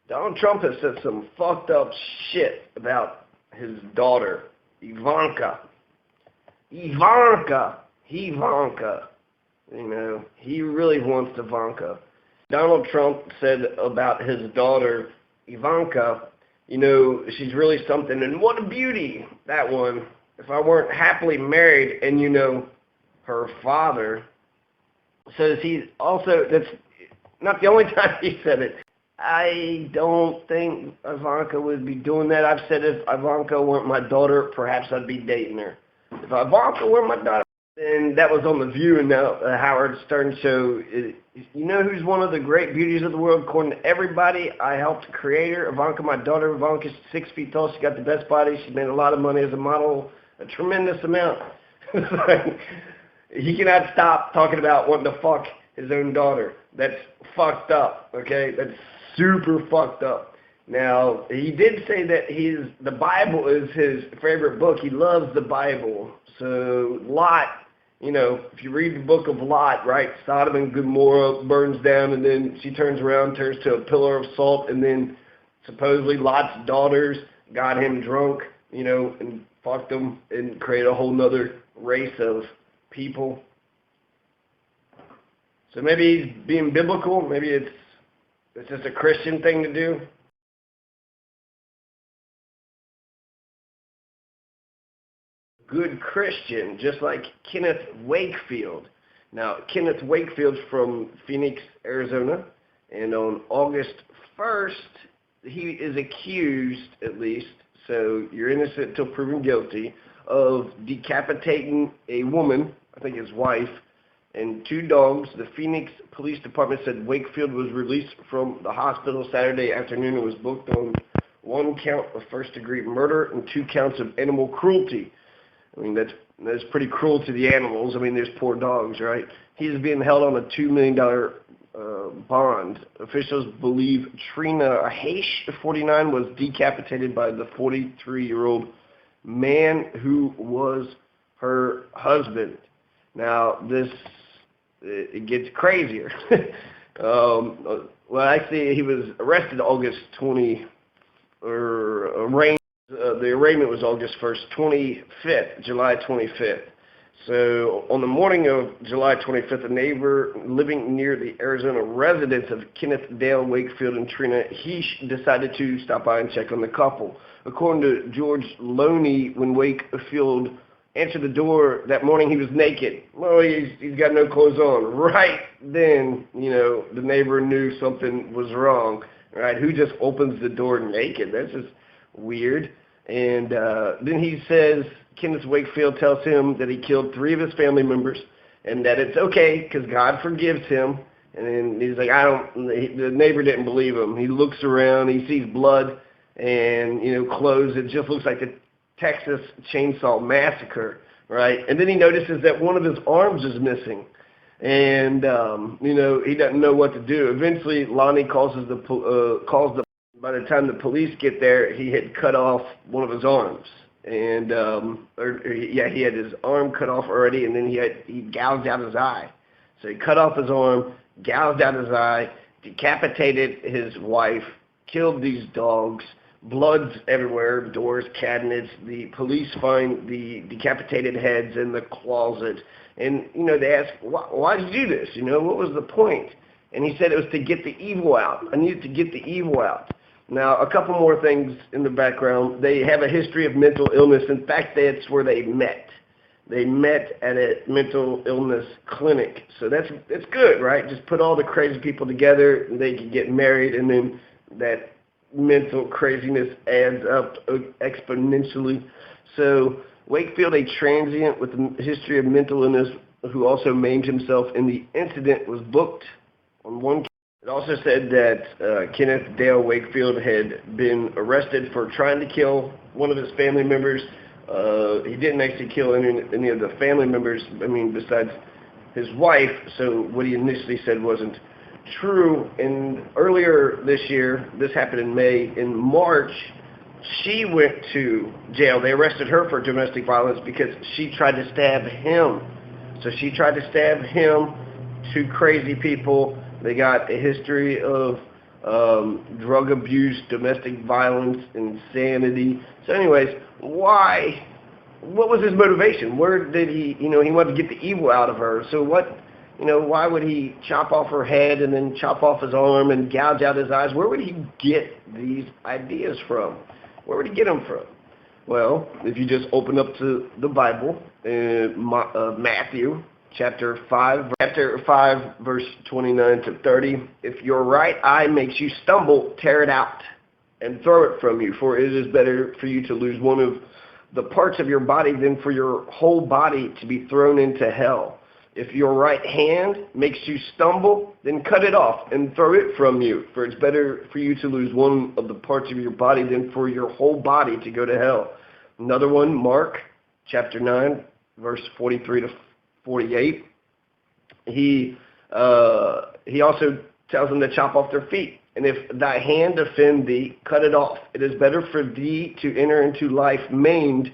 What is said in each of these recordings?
Donald Trump has said some fucked up shit about his daughter, Ivanka. Ivanka. You know, he really wants Ivanka. Donald Trump said about his daughter, Ivanka, you know, she's really something, and what a beauty, that one. If I weren't happily married, and you know, her father says he's also, that's not the only time he said it. I don't think Ivanka would be doing that. I've said if Ivanka weren't my daughter, perhaps I'd be dating her. If Ivanka were my daughter, and that was on The View and now Howard Stern show. You know who's one of the great beauties of the world, according to everybody? I helped create her. Ivanka, my daughter. Ivanka's 6 feet tall. She got the best body. She made a lot of money as a model, a tremendous amount. He cannot stop talking about wanting to fuck his own daughter. That's fucked up, okay? That's super fucked up. Now, he did say that the Bible is his favorite book. He loves the Bible. So, Lot, you know, if you read the book of Lot, right, Sodom and Gomorrah burns down, and then she turns around, turns to a pillar of salt, and then supposedly Lot's daughters got him drunk, you know, and fucked him and created a whole nother race of people. So maybe he's being biblical. Maybe it's just a Christian thing to do. Good Christian, just like Kenneth Wakefield. Now, Kenneth Wakefield's from Phoenix, Arizona, and on August 1st, he is accused, at least, so you're innocent until proven guilty, of decapitating a woman, I think his wife, and 2 dogs. The Phoenix Police Department said Wakefield was released from the hospital Saturday afternoon and was booked on 1 count of first-degree murder and 2 counts of animal cruelty. I mean, that's pretty cruel to the animals. I mean, there's poor dogs, right? He's being held on a $2 million bond. Officials believe Trina Haish, 49, was decapitated by the 43-year-old man who was her husband. Now, it gets crazier. Well, actually, he was arrested August 20, or arraigned. The arraignment was August 1st, July 25th. So on the morning of July 25th, a neighbor living near the Arizona residence of Kenneth Dale Wakefield and Trina Haish decided to stop by and check on the couple. According to George Loney, when Wakefield answered the door that morning, he was naked. Well, he's got no clothes on. Right then, you know, the neighbor knew something was wrong. Right? Who just opens the door naked? That's just weird. And then he says, Kenneth Wakefield tells him that he killed 3 of his family members and that it's okay because God forgives him. And then he's like, the neighbor didn't believe him. He looks around, he sees blood and, you know, clothes. It just looks like the Texas Chainsaw Massacre, right? And then he notices that one of his arms is missing. And, you know, he doesn't know what to do. Eventually, Lonnie calls by the time the police get there, he had cut off one of his arms. And, he had his arm cut off already, and then he gouged out his eye. So he cut off his arm, gouged out his eye, decapitated his wife, killed these dogs, blood's everywhere, doors, cabinets. The police find the decapitated heads in the closet. And, you know, they ask, why did you do this? You know, what was the point? And he said it was to get the evil out. I needed to get the evil out. Now, a couple more things in the background. They have a history of mental illness. In fact, that's where they met. They met at a mental illness clinic. So that's good, right? Just put all the crazy people together, and they can get married, and then that mental craziness adds up exponentially. So Wakefield, a transient with a history of mental illness who also maimed himself in the incident, was booked on 1. It also said that Kenneth Dale Wakefield had been arrested for trying to kill one of his family members. He didn't actually kill any of the family members, I mean, besides his wife, so what he initially said wasn't true. And earlier this year, this happened in May, in March, she went to jail. They arrested her for domestic violence because she tried to stab him. So she tried to stab him, 2 crazy people. They got a history of drug abuse, domestic violence, insanity. So anyways, why? What was his motivation? Where did he, he wanted to get the evil out of her. So what, why would he chop off her head and then chop off his arm and gouge out his eyes? Where would he get these ideas from? Where would he get them from? Well, if you just open up to the Bible, Matthew chapter 5, verse 29 to 30, if your right eye makes you stumble, tear it out and throw it from you, for it is better for you to lose one of the parts of your body than for your whole body to be thrown into hell. If your right hand makes you stumble, then cut it off and throw it from you, for it's better for you to lose one of the parts of your body than for your whole body to go to hell. Another one, Mark chapter 9, verse 43 to 48. He also tells them to chop off their feet. And if thy hand offend thee, cut it off. It is better for thee to enter into life maimed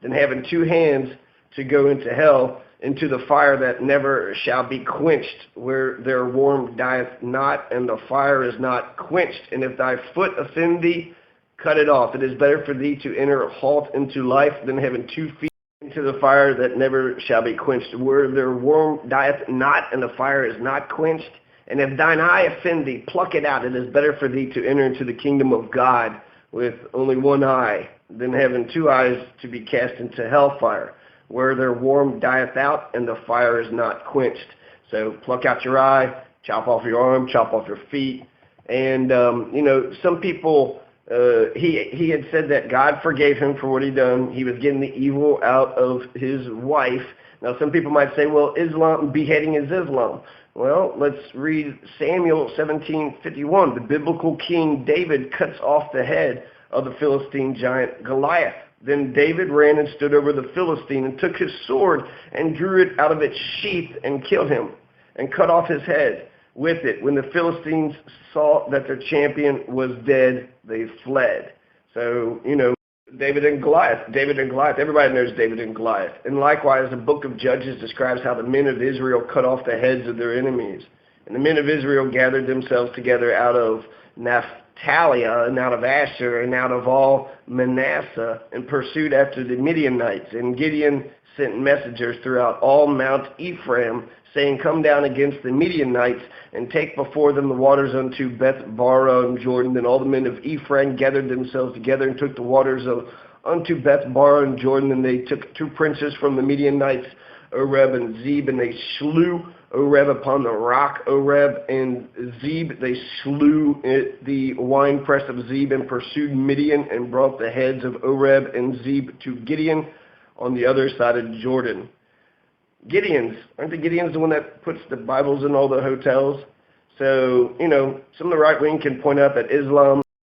than having two hands to go into hell, into the fire that never shall be quenched, where their worm dieth not, and the fire is not quenched. And if thy foot offend thee, cut it off. It is better for thee to enter halt into life than having 2 feet into the fire that never shall be quenched, where their worm dieth not, and the fire is not quenched. And if thine eye offend thee, pluck it out. It is better for thee to enter into the kingdom of God with only one eye than having 2 eyes to be cast into hellfire, where their worm dieth out and the fire is not quenched. So pluck out your eye, chop off your arm, chop off your feet. And, some people, he had said that God forgave him for what he done. He was getting the evil out of his wife. Now, some people might say, well, beheading is Islam. Well, let's read Samuel 17:51. The biblical king David cuts off the head of the Philistine giant Goliath. Then David ran and stood over the Philistine and took his sword and drew it out of its sheath and killed him and cut off his head with it. When the Philistines saw that their champion was dead, they fled. So, David and Goliath, everybody knows David and Goliath. And likewise, the book of Judges describes how the men of Israel cut off the heads of their enemies. And the men of Israel gathered themselves together out of Naphtali, and out of Asher, and out of all Manasseh, and pursued after the Midianites. And Gideon sent messengers throughout all Mount Ephraim, saying, come down against the Midianites, and take before them the waters unto Beth-barah and Jordan. Then all the men of Ephraim gathered themselves together and took the waters unto Beth-barah and Jordan. And they took 2 princes from the Midianites, Oreb and Zeb, and they slew Oreb upon the rock Oreb, and Zeb they slew the winepress of Zeb, and pursued Midian, and brought the heads of Oreb and Zeb to Gideon on the other side of Jordan. Aren't the Gideons the one that puts the Bibles in all the hotels? So, some of the right wing can point out that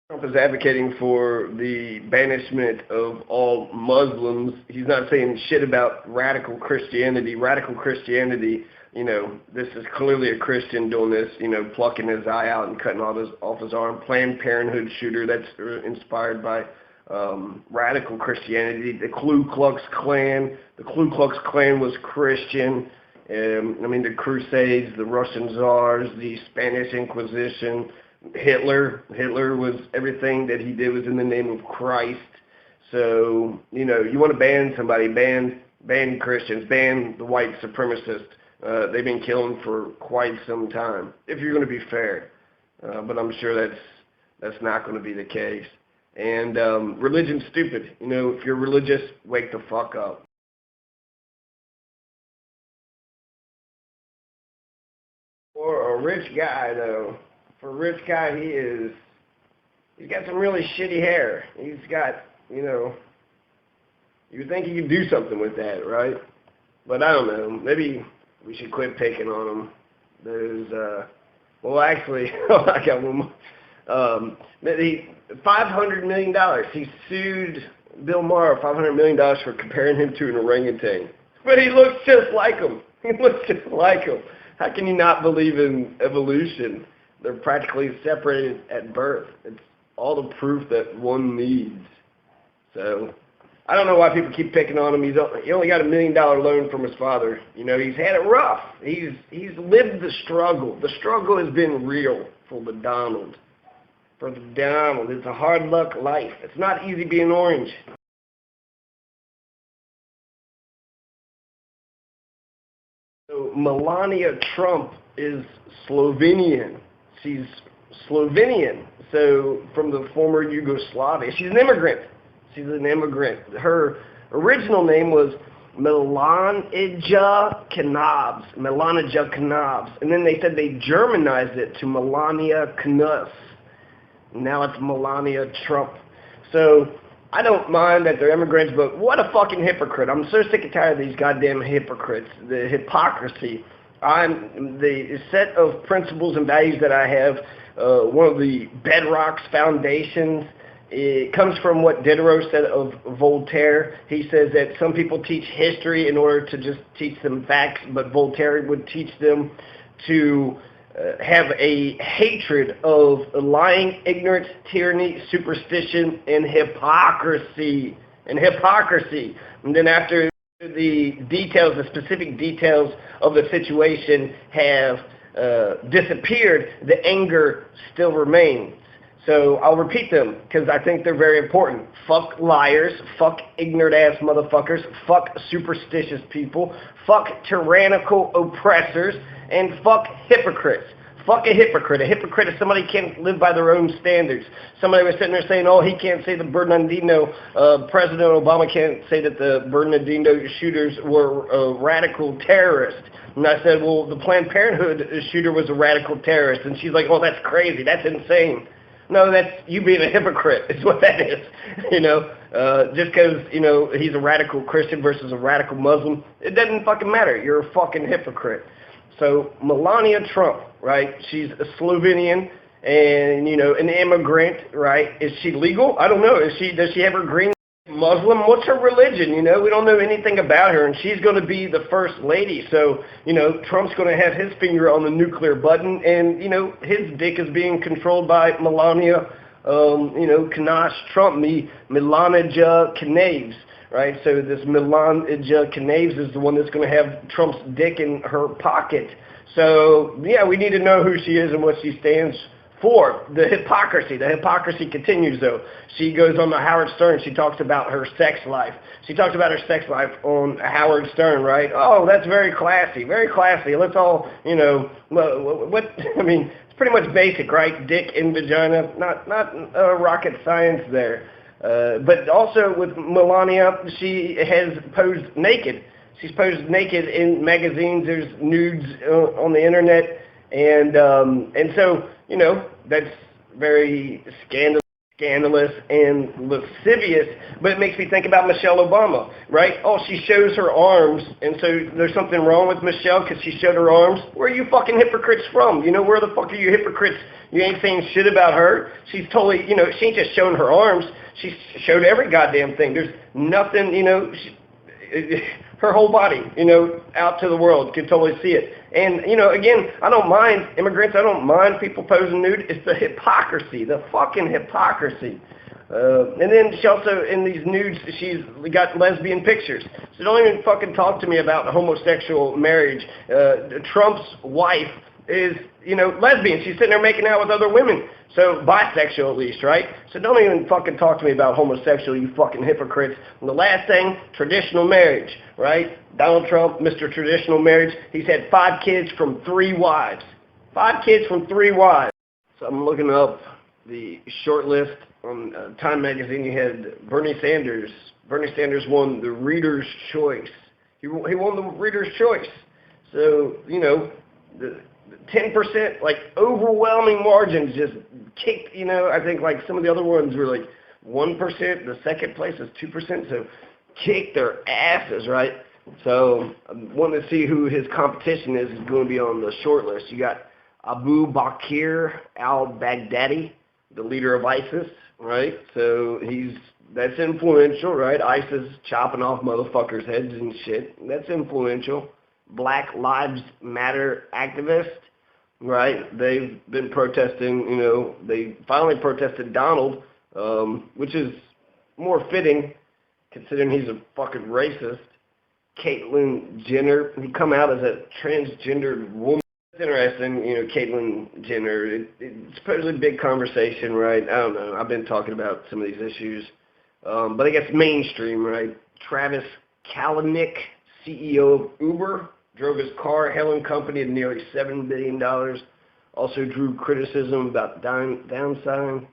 Trump is advocating for the banishment of all Muslims. He's not saying shit about radical Christianity. Radical Christianity, this is clearly a Christian doing this, plucking his eye out and cutting off his arm. Planned Parenthood shooter, that's inspired by radical Christianity. The Ku Klux Klan. The Ku Klux Klan was Christian. The Crusades, the Russian Tsars, the Spanish Inquisition. Hitler was, everything that he did was in the name of Christ. So, you want to ban somebody, ban Christians, ban the white supremacists. They've been killing for quite some time, if you're going to be fair. But I'm sure that's not going to be the case. And religion's stupid. If you're religious, wake the fuck up. For a rich guy, though, he's got some really shitty hair. He's got, you would think he could do something with that, right? But I don't know. Maybe we should quit picking on him. There's, actually, I got one more. $500 million. He sued Bill Maher $500 million for comparing him to an orangutan. But he looks just like him. How can you not believe in evolution? They're practically separated at birth. It's all the proof that one needs. So, I don't know why people keep picking on him. He only got $1 million loan from his father. He's had it rough. He's lived the struggle. The struggle has been real for the Donald. for the Donald. It's a hard luck life. It's not easy being orange. So Melania Trump is Slovenian. She's Slovenian, so from the former Yugoslavia. She's an immigrant. She's an immigrant. Her original name was Melania Knobs. Melania Knobs. And then they said they Germanized it to Melania Knus. Now it's Melania Trump. So I don't mind that they're immigrants, but what a fucking hypocrite. I'm so sick and tired of these goddamn hypocrites. The hypocrisy. The set of principles and values that I have, one of the bedrocks, foundations, it comes from what Diderot said of Voltaire. He says that some people teach history in order to just teach them facts, but Voltaire would teach them to have a hatred of lying, ignorance, tyranny, superstition, and hypocrisy. And then after the details, the specific details of the situation have disappeared, the anger still remains. So I'll repeat them because I think they're very important. Fuck liars, fuck ignorant-ass motherfuckers, fuck superstitious people, fuck tyrannical oppressors, and fuck hypocrites. Fuck a hypocrite. A hypocrite is somebody who can't live by their own standards. Somebody was sitting there saying, oh, he can't say the Bernardino, President Obama can't say that the Bernardino shooters were radical terrorists. And I said, well, the Planned Parenthood shooter was a radical terrorist. And she's like, oh, that's crazy. That's insane. No, that's you being a hypocrite is what that is. Just because, he's a radical Christian versus a radical Muslim, it doesn't fucking matter. You're a fucking hypocrite. So Melania Trump, right? She's a Slovenian and, an immigrant, right? Is she legal? I don't know. Does she have her green Muslim? What's her religion? We don't know anything about her, and she's going to be the first lady. So, Trump's going to have his finger on the nuclear button, and, his dick is being controlled by Melania, Kanash Trump, Melania Knaves. Right, so this Melania Knaves is the one that's going to have Trump's dick in her pocket. So, yeah, we need to know who she is and what she stands for. The hypocrisy continues, though. She goes on to Howard Stern. She talks about her sex life. She talks about her sex life on Howard Stern, right? Oh, that's very classy, very classy. Let's all, it's pretty much basic, right? Dick and vagina, not rocket science there. But also with Melania, she has posed naked. She's posed naked in magazines. There's nudes on the internet, and so that's very scandalous and lascivious. But it makes me think about Michelle Obama, right? Oh, she shows her arms, and so there's something wrong with Michelle because she showed her arms. Where are you fucking hypocrites from? Where the fuck are you hypocrites? You ain't saying shit about her. She's totally, she ain't just showing her arms. She showed every goddamn thing. There's nothing, her whole body, out to the world, can totally see it. And, again, I don't mind immigrants. I don't mind people posing nude. It's the hypocrisy, the fucking hypocrisy. And then she also, in these nudes, she's got lesbian pictures. So don't even fucking talk to me about homosexual marriage. Trump's wife is, lesbian. She's sitting there making out with other women. So bisexual at least, right? So don't even fucking talk to me about homosexual, you fucking hypocrites. And the last thing, traditional marriage, right? Donald Trump, Mr. Traditional Marriage, he's had 5 kids from 3 wives. 5 kids from 3 wives. So I'm looking up the short list on Time Magazine. You had Bernie Sanders. Bernie Sanders won the Reader's Choice. He won the Reader's Choice. So, the 10%, like, overwhelming margins just kicked, I think, like, some of the other ones were, like, 1%. The second place is 2%, so kicked their asses, right? So I wanted to see who his competition is going to be on the short list. You got Abu Bakr al-Baghdadi, the leader of ISIS, right? So that's influential, right? ISIS chopping off motherfuckers' heads and shit. That's influential. Black Lives Matter activist, right? They've been protesting, they finally protested Donald, which is more fitting considering he's a fucking racist. Caitlyn Jenner, he come out as a transgendered woman. It's interesting, Caitlyn Jenner. It's supposedly a big conversation, right? I don't know. I've been talking about some of these issues, but I guess mainstream, right? Travis Kalanick, CEO of Uber, drove his car hailing company to nearly $7 billion. Also drew criticism about downside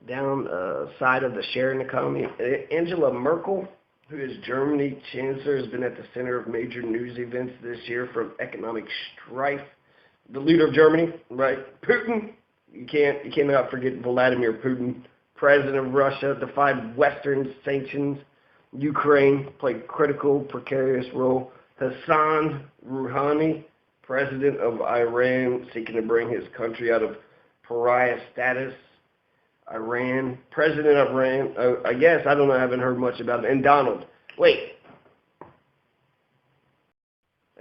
of the sharing economy. Angela Merkel, who is Germany's chancellor, has been at the center of major news events this year, from economic strife. The leader of Germany, right? Putin. You cannot forget Vladimir Putin, president of Russia, defied Western sanctions. Ukraine played critical, precarious role. Hassan Rouhani, president of Iran, seeking to bring his country out of pariah status. Iran, president of Iran, I guess, I don't know, I haven't heard much about it. And Donald. Wait.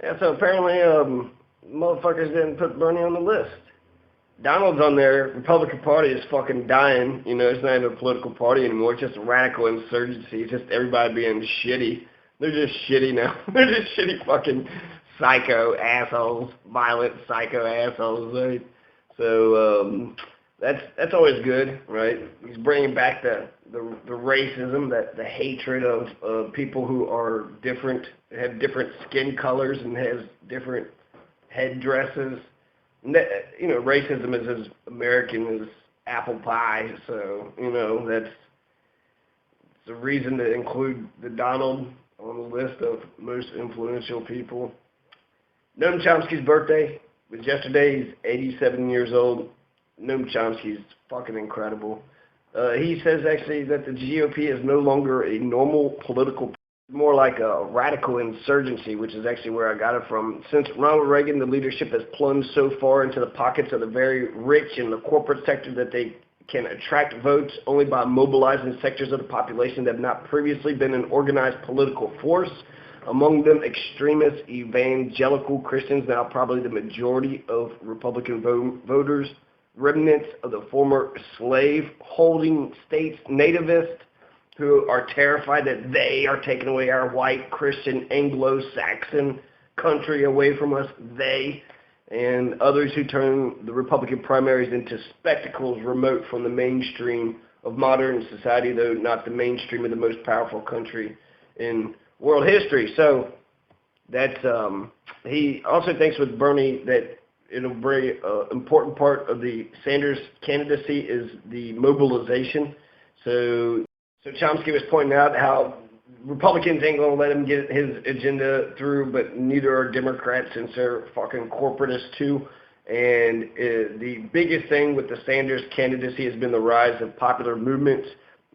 Yeah, so apparently, motherfuckers didn't put Bernie on the list. Donald's on there. Republican Party is fucking dying. It's not even a political party anymore. It's just a radical insurgency. It's just everybody being shitty. They're just shitty now. They're just shitty fucking psycho assholes, violent psycho assholes, right? So that's always good, right? He's bringing back the racism, the hatred of people who are different, have different skin colors and has different headdresses. Racism is as American as apple pie, so, that's the reason to include the Donald on the list of most influential people. Noam Chomsky's birthday was yesterday. He's 87 years old. Noam Chomsky's fucking incredible. He says, actually, that the GOP is no longer a normal political, more like a radical insurgency, which is actually where I got it from. Since Ronald Reagan, the leadership has plunged so far into the pockets of the very rich and the corporate sector that they can attract votes only by mobilizing sectors of the population that have not previously been an organized political force. Among them, extremist evangelical Christians, now probably the majority of Republican voters, remnants of the former slave-holding states, nativists, who are terrified that they are taking away our white, Christian, Anglo-Saxon country away from us, and others who turn the Republican primaries into spectacles remote from the mainstream of modern society, though not the mainstream of the most powerful country in world history. So that's he also thinks with Bernie that it'll bring an important part of the Sanders candidacy is the mobilization. So Chomsky was pointing out how Republicans ain't going to let him get his agenda through, but neither are Democrats, since they're fucking corporatists too. And the biggest thing with the Sanders candidacy has been the rise of popular movements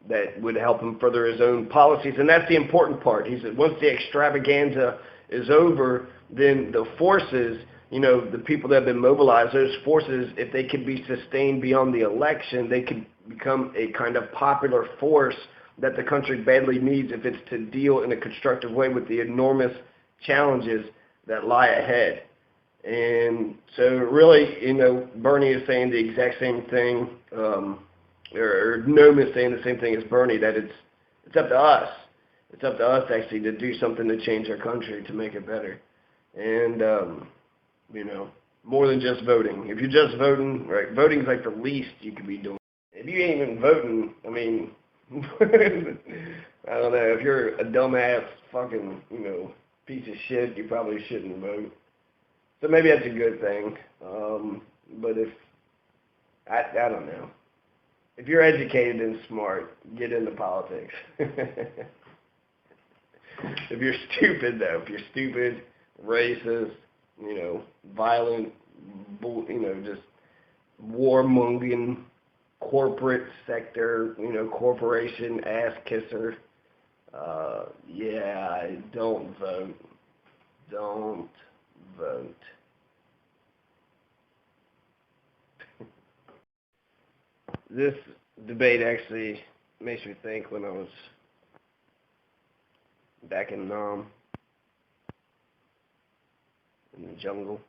that would help him further his own policies. And that's the important part. He said once the extravaganza is over, then the forces, the people that have been mobilized, those forces, if they could be sustained beyond the election, they could become a kind of popular force that the country badly needs if it's to deal in a constructive way with the enormous challenges that lie ahead. And so really, Bernie is saying the exact same thing, or Noam is saying the same thing as Bernie, that it's up to us. It's up to us, actually, to do something to change our country, to make it better. And, more than just voting. If you're just voting, right, voting's like the least you could be doing. If you ain't even voting, I mean, I don't know, if you're a dumbass fucking, piece of shit, you probably shouldn't vote. So maybe that's a good thing. But if, I don't know. If you're educated and smart, get into politics. If you're stupid, though, if you're stupid, racist, violent, just warmongering, corporate sector, corporation ass kisser, don't vote. Don't vote. This debate actually makes me think when I was back in Nam, in the jungle.